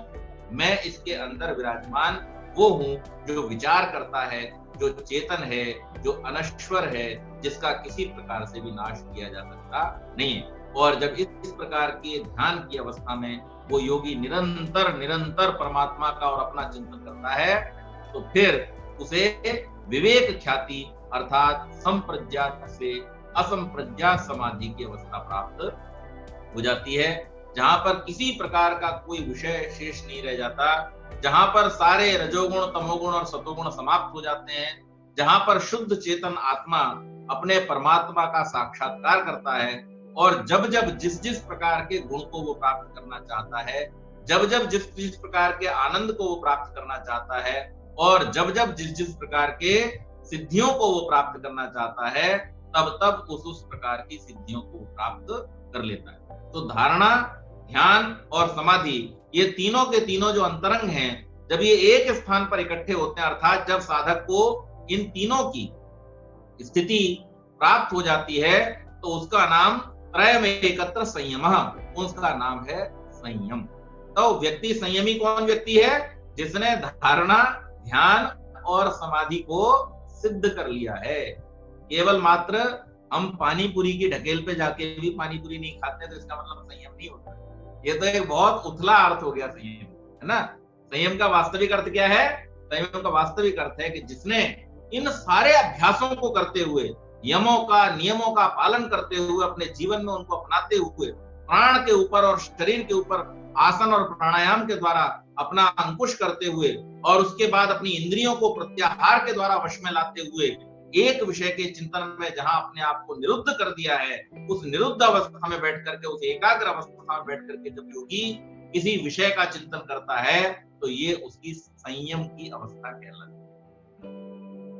मैं इसके अंदर विराजमान वो हूं जो विचार करता है, जो चेतन है, जो अनश्वर है, जिसका किसी प्रकार से भी नाश किया जा सकता नहीं है। और जब इस प्रकार के ध्यान की अवस्था में वो योगी निरंतर परमात्मा का और अपना चिंतन करता है, तो फिर उसे विवेक ख्याति अर्थात संप्रज्ञात से असंप्रज्ञात समाधि की अवस्था प्राप्त हो जाती है, जहां पर किसी प्रकार का कोई विषय शेष नहीं रह जाता, जहां पर सारे रजोगुण, तमोगुण और सतोगुण समाप्त हो जाते हैं, जहां पर शुद्ध चेतन आत्मा अपने परमात्मा का साक्षात्कार करता है। और जब जब जिस प्रकार के गुण को वो प्राप्त करना चाहता है, जब जब जिस प्रकार के आनंद को वो प्राप्त करना चाहता है, और जब जब जिस प्रकार के सिद्धियों को वो प्राप्त करना चाहता है, तब तब उस प्रकार की सिद्धियों को प्राप्त कर लेता है। तो धारणा, ध्यान और समाधि, ये तीनों के तीनों जो अंतरंग हैं, जब ये एक स्थान पर इकट्ठे होते हैं, अर्थात जब साधक को इन तीनों की स्थिति प्राप्त हो जाती है, तो उसका नाम त्रय में एकत्र संयम, उसका नाम है संयम। तो व्यक्ति संयमी कौन व्यक्ति है? जिसने धारणा, ध्यान और समाधि को सिद्ध कर लिया है। केवल मात्र हम पानी पूरी की ढकेल पे जाके भी पानी पूरी नहीं खाते, तो इसका मतलब संयम नहीं होता। ये तो एक बहुत उथला अर्थ हो गया संयम, है ना। संयम का वास्तविक अर्थ क्या है? संयम का वास्तविक अर्थ है कि जिसने इन सारे अभ्यासों को करते हुए, यमों का, नियमों का पालन करते हुए, अपने जीवन में उनको अपनाते हुए, प्राण के ऊपर और शरीर के ऊपर आसन और प्राणायाम के द्वारा अपना अंकुश करते हुए, और उसके बाद अपनी इंद्रियों को प्रत्याहार के द्वारा वश में लाते हुए, एक विषय के चिंतन में जहां अपने आप को निरुद्ध कर दिया है, उस निरुद्ध अवस्था में बैठ करके, उस एकाग्र अवस्था में बैठ करके जब योगी किसी विषय का चिंतन करता है, तो ये उसकी संयम की अवस्था कहलाती है।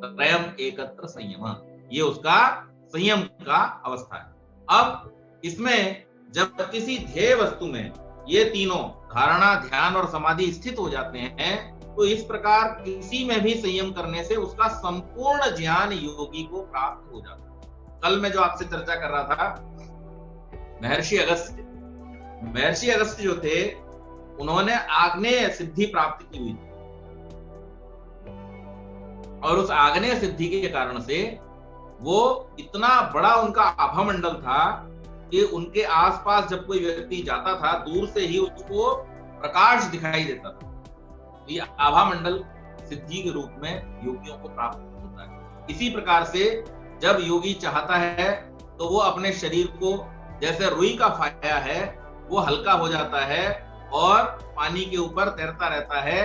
त्रयम एकत्र संयम, ये उसका संयम का अवस्था है। अब इसमें जब किसी ध्येय वस्तु में ये तीनों धारणा, ध्यान और समाधि स्थित हो जाते हैं, तो इस प्रकार किसी में भी संयम करने से उसका संपूर्ण ज्ञान योगी को प्राप्त हो जाता है। कल मैं जो आपसे चर्चा कर रहा था, महर्षि अगस्त्य जो थे, उन्होंने आग्नेय सिद्धि प्राप्त की हुई थी, और उस आग्नेय सिद्धि के कारण से वो इतना बड़ा उनका आभामंडल था कि उनके आसपास जब कोई व्यक्ति जाता था, दूर से ही उसको प्रकाश दिखाई देता था। ये आभामंडल सिद्धि के रूप में योगियों को प्राप्त होता है। इसी प्रकार से जब योगी चाहता है, तो वो अपने शरीर को, जैसे रुई का फाया है, वो हल्का हो जाता है और पानी के ऊपर तैरता रहता है।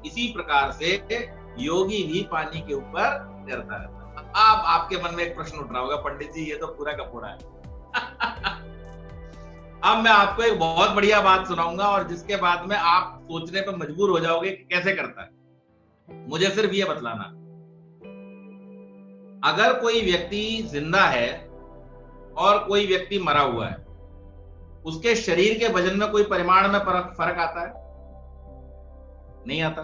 इसी प्रकार से योगी भी पानी के ऊपर तैरता रहता है। अब आपके मन में एक प्रश्न उठ रहा होगा, पंडित जी ये तो पूरा का पूरा है। अब मैं आपको एक बहुत बढ़िया बात सुनाऊंगा, और जिसके बाद में आप सोचने पर मजबूर हो जाओगे कि कैसे करता है। मुझे सिर्फ ये बतलाना, अगर कोई व्यक्ति जिंदा है और कोई व्यक्ति मरा हुआ है, उसके शरीर के वजन में कोई परिमाण में फर्क आता है? नहीं आता।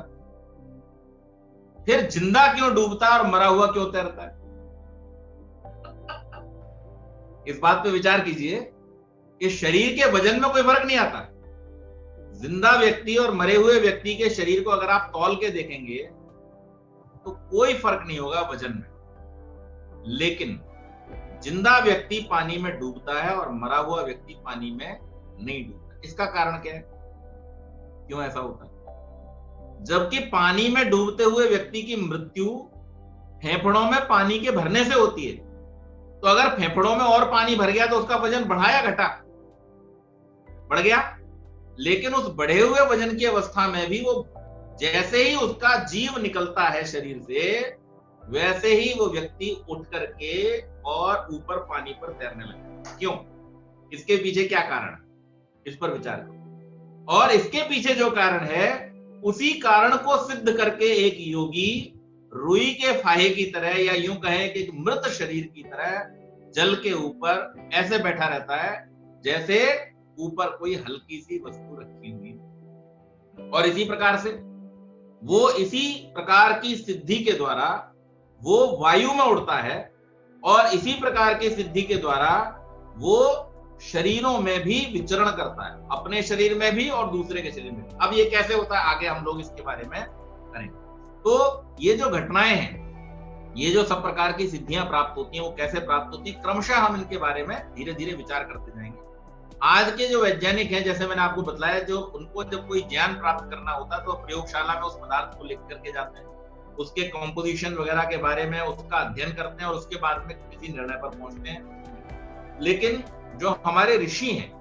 फिर जिंदा क्यों डूबता है और मरा हुआ क्यों तैरता है? इस बात पे विचार कीजिए कि शरीर के वजन में कोई फर्क नहीं आता। जिंदा व्यक्ति और मरे हुए व्यक्ति के शरीर को अगर आप तौल के देखेंगे, तो कोई फर्क नहीं होगा वजन में। लेकिन जिंदा व्यक्ति पानी में डूबता है और मरा हुआ व्यक्ति पानी में नहीं डूबता। इसका कारण क्या है, क्यों ऐसा होता है? जबकि पानी में डूबते हुए व्यक्ति की मृत्यु फेफड़ों में पानी के भरने से होती है, तो अगर फेफड़ों में और पानी भर गया तो उसका वजन बढ़ा या घटा? बढ़ गया। लेकिन उस बढ़े हुए वजन की अवस्था में भी वो जैसे ही उसका जीव निकलता है शरीर से, वैसे ही वो व्यक्ति उठ करके और ऊपर पानी पर तैरने लगता है। क्यों? इसके पीछे क्या कारण है, इस पर विचार करो। और इसके पीछे जो कारण है, उसी कारण को सिद्ध करके एक योगी रुई के फाहे की तरह, या यूं कहें कि मृत शरीर की तरह जल के ऊपर ऐसे बैठा रहता है जैसे ऊपर कोई हल्की सी वस्तु रखी हुई। और इसी प्रकार से वो इसी प्रकार की सिद्धि के द्वारा वो वायु में उड़ता है, और इसी प्रकार की सिद्धि के द्वारा वो शरीरों में भी विचरण करता है, अपने शरीर में भी और दूसरे के शरीर में भी। अब ये कैसे होता है, आगे हम लोग इसके बारे में करेंगे। तो ये जो घटनाएं हैं, ये जो सब प्रकार की सिद्धियां प्राप्त होती हैं, वो कैसे प्राप्त होती है, क्रमशः हम इनके बारे में धीरे धीरे विचार करते जाएंगे। आज के जो वैज्ञानिक हैं, जैसे मैंने आपको बताया, जो उनको जब कोई ज्ञान प्राप्त करना होता है तो प्रयोगशाला में उस पदार्थ को लिख करके जाते हैं, उसके कॉम्पोजिशन वगैरह के बारे में उसका अध्ययन करते हैं और उसके बाद में किसी निर्णय पर पहुंचते हैं। लेकिन जो हमारे ऋषि हैं,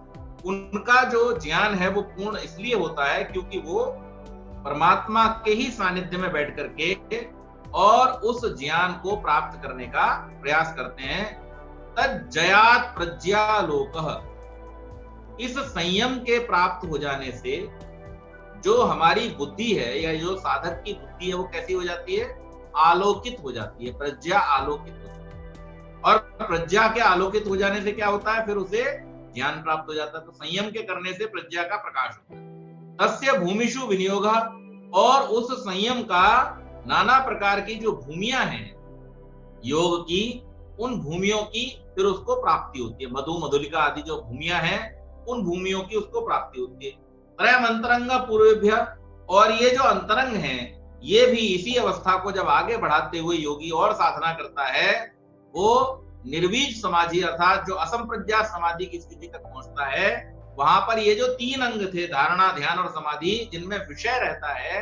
उनका जो ज्ञान है वो पूर्ण इसलिए होता है क्योंकि वो परमात्मा के ही सानिध्य में बैठ करके और उस ज्ञान को प्राप्त करने का प्रयास करते हैं। तज्जयात् प्रज्ञालोकः, इस संयम के प्राप्त हो जाने से जो हमारी बुद्धि है, या जो साधक की बुद्धि है, वो कैसी हो जाती है, आलोकित हो जाती है। प्रज्ञा आलोकित हो जाती है, और प्रज्ञा के आलोकित हो जाने से क्या होता है, फिर उसे ज्ञान प्राप्त हो जाता है। तो संयम के करने से प्रज्ञा का प्रकाश होता है। तस्य भूमिषु विनियोग, और उस संयम का नाना प्रकार की जो भूमियां हैं योग की, उन भूमियों की फिर उसको प्राप्ति होती है। मधु मधुलिका आदि जो भूमियां हैं, उन भूमियों की उसको प्राप्ति होती है। त्रयम् अंतरंग पूर्वेभ्य, और ये जो अंतरंग हैं, ये भी इसी अवस्था को जब आगे बढ़ाते हुए योगी और साधना करता है, वो निर्वीज समाधि अर्थात जो असंप्रज्ञात समाधि की स्थिति तक पहुंचता है। वहां पर ये जो तीन अंग थे, धारणा, ध्यान और समाधि, जिनमें विषय रहता है,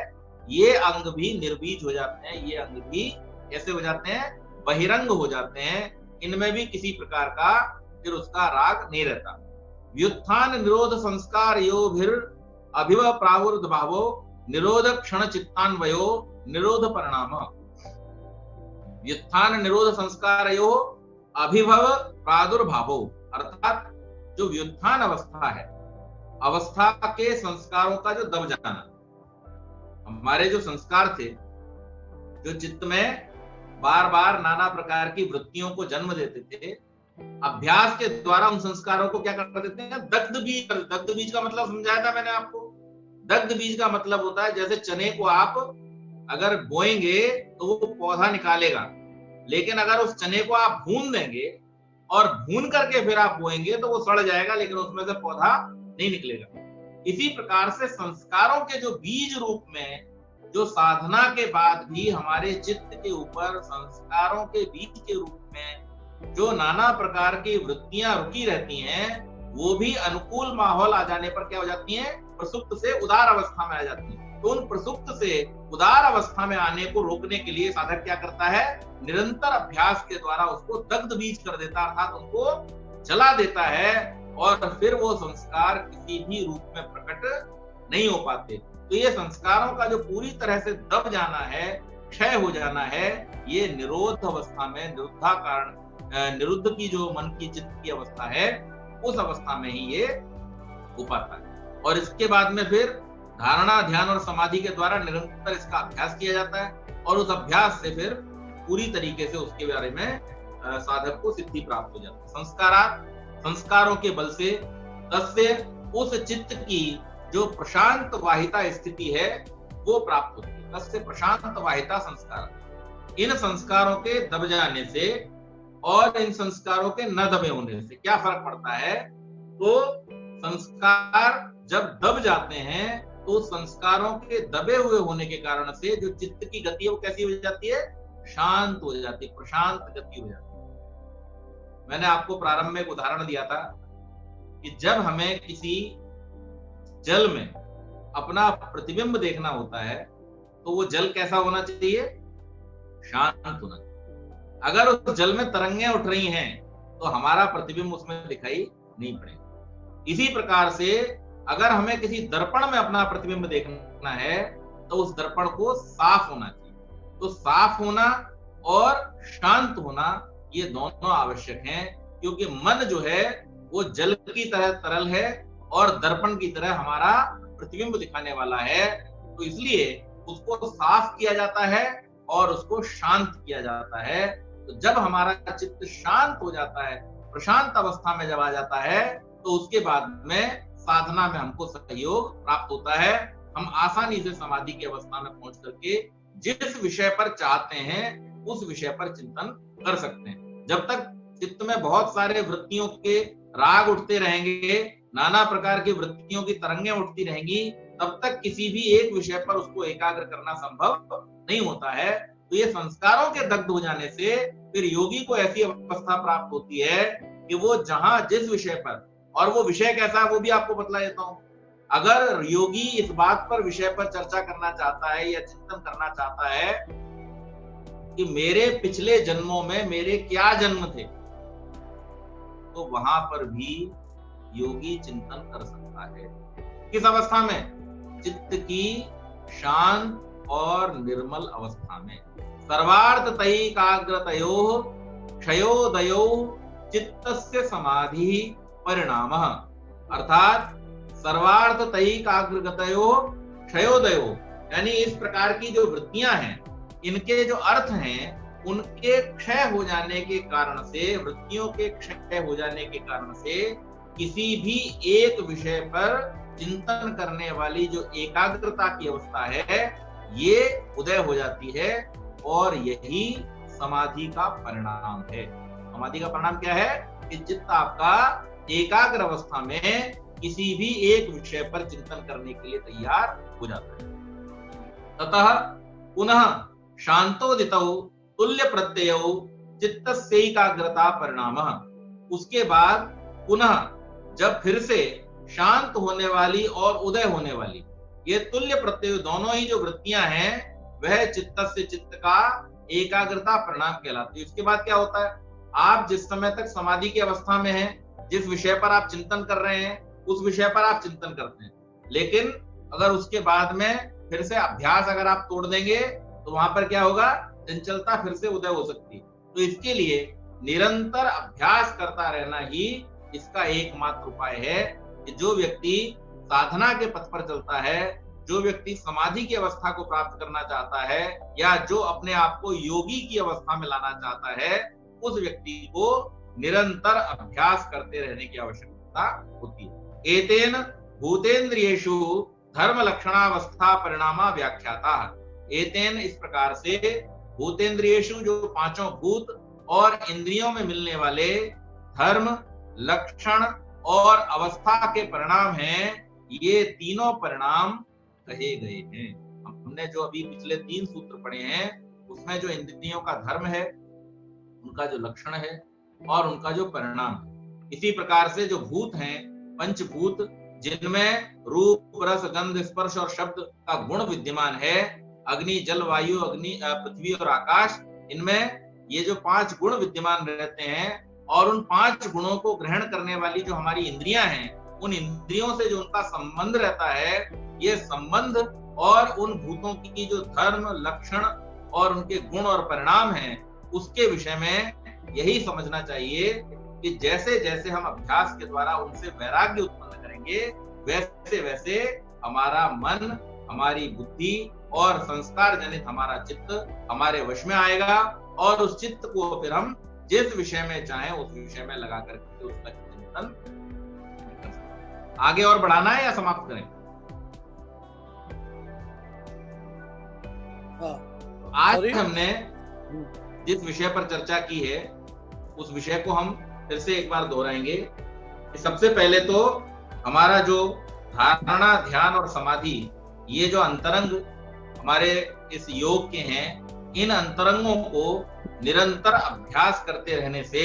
ये अंग भी निर्बीज हो जाते हैं। ये अंग भी कैसे हो जाते हैं, बहिरंग हो जाते हैं। इनमें भी किसी प्रकार का फिर उसका राग नहीं रहता। व्युत्थान निरोध संस्कार योभिर अभिव प्रावुर्भावो निरोध क्षण चित्तान्वयो निरोध परिणाम। व्युत्थान निरोध संस्कार यो अभिभव प्रादुर्भावो, अर्थात जो व्युत्थान अवस्था है, अवस्था के संस्कारों का जो दब जाना। हमारे जो संस्कार थे, जो चित्त में बार बार नाना प्रकार की वृत्तियों को जन्म देते थे, अभ्यास के द्वारा उन संस्कारों को क्या कर देते हैं, दग्ध बीज। दग्ध बीज का मतलब समझाया था मैंने आपको। दग्ध बीज का मतलब होता है जैसे चने को आप अगर बोएंगे तो वो पौधा निकालेगा, लेकिन अगर उस चने को आप भून देंगे और भून करके फिर आप बोएंगे तो वो सड़ जाएगा, लेकिन उसमें से पौधा नहीं निकलेगा। इसी प्रकार से संस्कारों के जो बीज रूप में, जो साधना के बाद भी हमारे चित्त के ऊपर संस्कारों के बीज के रूप में जो नाना प्रकार की वृत्तियां रुकी रहती हैं, वो भी अनुकूल माहौल आ जाने पर क्या हो जाती हैं, प्रसुप्त से उदार अवस्था में आ जाती हैं। तो उन प्रसुप्त से उदार अवस्था में आने को रोकने के लिए साधक क्या करता है, निरंतर अभ्यास के द्वारा उसको दग्ध बीज कर देता है, अर्थात उनको जला देता है, और फिर वो संस्कार किसी भी रूप में प्रकट नहीं हो पाते। तो ये संस्कारों का जो पूरी तरह से दब जाना है, क्षय हो जाना है, ये निरोध अवस्था में, निरुद्धाकार निरुद्ध की जो मन की चित्त की अवस्था है, उस अवस्था में ही ये हो पाता है। और इसके बाद में फिर धारणा, ध्यान और समाधि के द्वारा निरंतर इसका अभ्यास किया जाता है, और उस अभ्यास से फिर पूरी तरीके से उसके बारे में साधक को सिद्धि प्राप्त हो जाती है। संस्कारों के बल से तस्य, उस चित्त की जो प्रशांत वाहिता स्थिति है वो प्राप्त होती है। तस्य प्रशांत वाहिता संस्कार। इन संस्कारों के दब जाने से और इन संस्कारों के न दबे होने से क्या फर्क पड़ता है, तो संस्कार जब दब जाते हैं तो संस्कारों के दबे हुए होने के कारण से जो चित्त की गति है वो कैसी हो जाती है, शांत हो जाती है, प्रशांत गति हो जाती है। मैंने आपको प्रारंभ में एक उदाहरण दिया था कि जब हमें किसी जल में अपना प्रतिबिंब देखना होता है तो वो जल कैसा होना चाहिए? शांत होना चाहिए। अगर उस जल में तरंगें उठ रही हैं तो हमारा प्रतिबिंब उसमें दिखाई नहीं पड़ेगा। इसी प्रकार से अगर हमें किसी दर्पण में अपना प्रतिबिंब देखना है तो उस दर्पण को साफ होना चाहिए। तो साफ होना और शांत होना ये दोनों आवश्यक हैं, क्योंकि मन जो है वो जल की तरह तरल है और दर्पण की तरह हमारा प्रतिबिंब दिखाने वाला है। तो इसलिए उसको साफ किया जाता है और उसको शांत किया जाता है। तो जब हमारा चित्त शांत हो जाता है, प्रशांत अवस्था में जब आ जाता है, तो उसके बाद में साधना में हमको सहयोग प्राप्त होता है। हम आसानी से समाधि की अवस्था में पहुंच करके जिस विषय पर चाहते हैं उस विषय पर चिंतन कर सकते हैं। जब तक चित्त में बहुत सारे वृत्तियों के राग उठते रहेंगे, नाना प्रकार की वृत्तियों की तरंगें उठती रहेंगी, तब तक किसी भी एक विषय पर उसको एकाग्र करना संभव नहीं होता है। तो ये संस्कारों के दग्ध हो जाने से फिर योगी को ऐसी अवस्था प्राप्त होती है कि वो जहां जिस विषय पर, और वो विषय कैसा है वो भी आपको बतला देता हूं। अगर योगी इस बात पर विषय पर चर्चा करना चाहता है या चिंतन करना चाहता है कि मेरे पिछले जन्मों में मेरे क्या जन्म थे, तो वहां पर भी योगी चिंतन कर सकता है। किस अवस्था में? चित्त की शांत और निर्मल अवस्था में। सर्वार्थ तैकाग्रतयोः क्षयोदयो चित्तस्य समाधि परिणामः। अर्थात सर्वार्थ तैकाग्रतयोः क्षयोदयो, यानी इस प्रकार की जो वृत्तियां हैं, इनके जो अर्थ हैं उनके क्षय हो जाने के कारण से, वृत्तियों के क्षय हो जाने के कारण से किसी भी एक विषय पर चिंतन करने वाली जो एकाग्रता की अवस्था है ये उदय हो जाती है, और यही समाधि का परिणाम है। समाधि का परिणाम क्या है? कि चित्त आपका एकाग्र अवस्था में किसी भी एक विषय पर चिंतन करने के लिए तैयार हो जाता है। ततः पुनः शांतोदितौ तुल्य प्रत्ययौ चित्तस्यैकाग्रता परिणामः। उसके बाद पुनः जब फिर से शांत होने वाली और उदय होने वाली ये तुल्य प्रत्यय दोनों ही जो वृत्तियां हैं वह चित्तस्य, चित्त का एकाग्रता परिणाम कहलाती है। इसके बाद क्या होता है? आप जिस समय तक समाधि की अवस्था में हैं, जिस विषय पर आप चिंतन कर रहे हैं उस विषय पर आप चिंतन करते हैं, लेकिन अगर उसके बाद में फिर से अभ्यास अगर आप तोड़ देंगे तो वहां पर क्या होगा? चंचलता फिर से उदय हो सकती है। तो इसके लिए निरंतर अभ्यास करता रहना ही इसका एकमात्र उपाय है कि जो व्यक्ति साधना के पथ पर चलता है, जो व्यक्ति समाधि की अवस्था को प्राप्त करना चाहता है, या जो अपने आप को योगी की अवस्था में लाना चाहता है, उस व्यक्ति को निरंतर अभ्यास करते रहने की आवश्यकता होती है। एतेन भूतेन्द्रियेषु धर्म लक्षणावस्था परिणामा व्याख्याता। एतेन इस प्रकार से भूतेन्द्रियेषु जो पांचों भूत और इंद्रियों में मिलने वाले धर्म, लक्षण और अवस्था के परिणाम हैं, ये तीनों परिणाम कहे गए हैं। हमने जो अभी पिछले 3 सूत्र पढ़े हैं उसमें जो इंद्रियों का धर्म है, उनका जो लक्षण है और उनका जो परिणाम है, इसी प्रकार से जो भूत हैं, पंचभूत, जिनमें रूप, रस, गंध, स्पर्श और शब्द का गुण विद्यमान है, अग्नि, जल, वायु, पृथ्वी और आकाश, इनमें ये जो 5 गुण विद्यमान रहते हैं, और उन 5 गुणों को ग्रहण करने वाली जो हमारी इंद्रियां हैं, उन इंद्रियों से जो उनका संबंध रहता है, ये संबंध और उन भूतों की जो धर्म, लक्षण और उनके गुण और परिणाम हैं, उसके विषय में यही समझना चाहिए कि जैसे जैसे हम अभ्यास के द्वारा उनसे वैराग्य उत्पन्न करेंगे, वैसे वैसे हमारा मन, हमारी बुद्धि और संस्कार जनित हमारा चित्त हमारे वश में आएगा, और उस चित्त को फिर हम जिस विषय में चाहें उस विषय में लगा करके उसका चिंतन कर सकते। आगे और बढ़ाना है या समाप्त करें? आज हमने जिस विषय पर चर्चा की है उस विषय को हम फिर से एक बार दोहराएंगे। सबसे पहले तो हमारा जो धारणा, ध्यान और समाधि, ये जो अंतरंग हमारे इस योग के हैं, इन अंतरंगों को निरंतर अभ्यास करते रहने से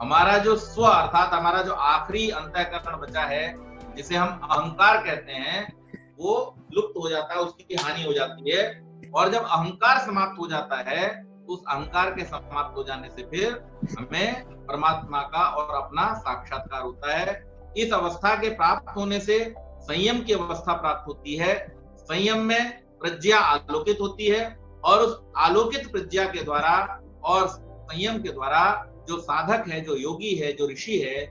हमारा जो स्व अर्थात हमारा जो आखिरी अंतःकरण बचा है, जिसे हम अहंकार कहते हैं, वो लुप्त हो जाता है, उसकी हानि हो जाती है। और जब अहंकार समाप्त हो जाता है, उस अहंकार के समाप्त हो जाने से फिर हमें परमात्मा का और अपना साक्षात्कार होता है। इस अवस्था के प्राप्त होने से संयम की अवस्था प्राप्त होती है। संयम में प्रज्ञा आलोकित होती है और उस आलोकित प्रज्ञा के द्वारा और संयम के द्वारा जो साधक है, जो योगी है, जो ऋषि है,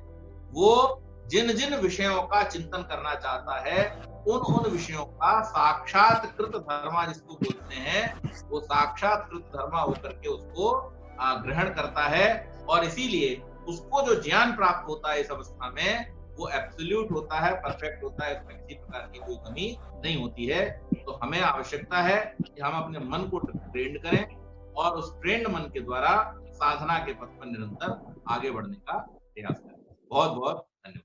वो जिन जिन विषयों का चिंतन करना चाहता है, उन उन विषयों का साक्षात्कृत धर्मा जिसको बोलते हैं, वो साक्षात्कृत धर्मा होकर के उसको ग्रहण करता है। और इसीलिए उसको जो ज्ञान प्राप्त होता है इस अवस्था में, वो एब्सोल्यूट होता है, परफेक्ट होता है, इसमें किसी प्रकार की कोई कमी नहीं होती है। तो हमें आवश्यकता है कि हम अपने मन को ट्रेंड करें और उस ट्रेंड मन के द्वारा साधना के पथ पर निरंतर आगे बढ़ने का प्रयास करें। बहुत बहुत धन्यवाद।